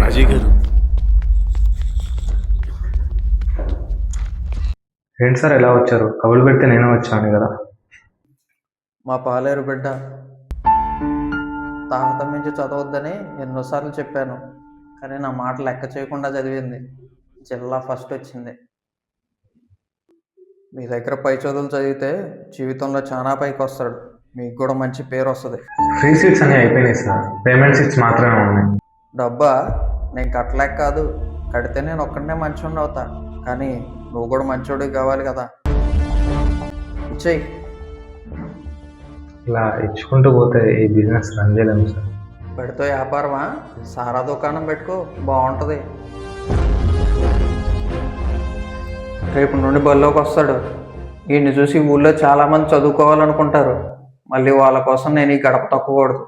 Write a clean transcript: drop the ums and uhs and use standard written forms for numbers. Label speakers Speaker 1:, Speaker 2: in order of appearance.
Speaker 1: రాజీ గారు,
Speaker 2: ఏంటి సార్ ఎలా వచ్చారు? కబులు పెడితే నేనే వచ్చాను కదా.
Speaker 3: మా పాలేరు బిడ్డ తాహతం మించి చదవద్దని ఎన్నోసార్లు చెప్పాను, కానీ నా మాట లెక్క చేయకుండా చదివింది. జిల్లా ఫస్ట్ వచ్చింది. మీ దగ్గర పై చదువులు చదివితే జీవితంలో చాలా పైకి వస్తాడు. మీకు కూడా మంచి పేరు వస్తుంది.
Speaker 2: ఫ్రీ సీట్స్ అన్నీ అయిపోయినాయి సార్, పేమెంట్ సీట్స్ మాత్రమే ఉన్నాయి.
Speaker 3: డబ్బా నేను కట్టలేక కాదు, కడితే నేను ఒక్కడనే మంచోడిని అవుతా, కానీ నువ్వు కూడా మంచోడికి కావాలి కదా. ఇచ్చేయి.
Speaker 2: ఇలా ఇచ్చుకుంటూ పోతే ఈ బిజినెస్ రన్ చేయలేము సార్.
Speaker 3: పెడితే వ్యాపారమా? సారా దుకాణం పెట్టుకో, బాగుంటుంది. రేపు నుండి బళ్ళోకి వస్తాడు. ఈయన్ని చూసి ఊళ్ళో చాలామంది చదువుకోవాలనుకుంటారు. మళ్ళీ వాళ్ళ కోసం నేను ఈ గడప తొక్కకూడదు.